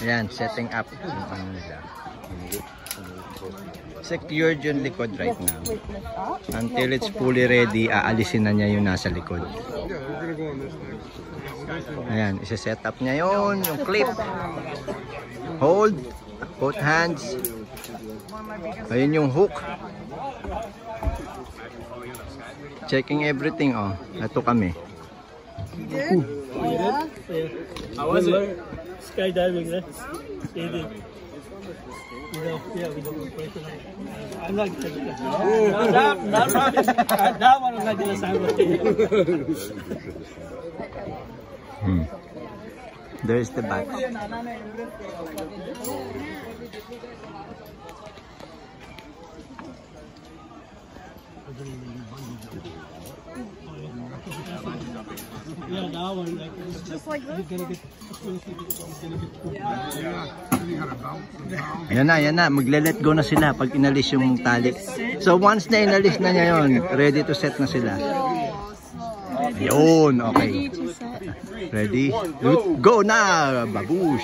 Ayan, setting up yung ano nila. Secured yung likod right now. Until it's fully ready, aalisin na niya yung nasa likod. Ayan, isa-set up niya yun, yung clip. Hold, both hands. Ayun yung hook. Checking everything, oh. Ito kami. How was it? Skydiving, right? Skating. We don't professional. I'm not getting it. That one I'm not going to sign with you. There's the back. Yeah, that one. Like, Just like this? Ayan na. Magle-let go na sila pag inalis yung tali. So once na inalis na niya yun, ready to set na sila. Yun, okay. Ready? Go na, babush!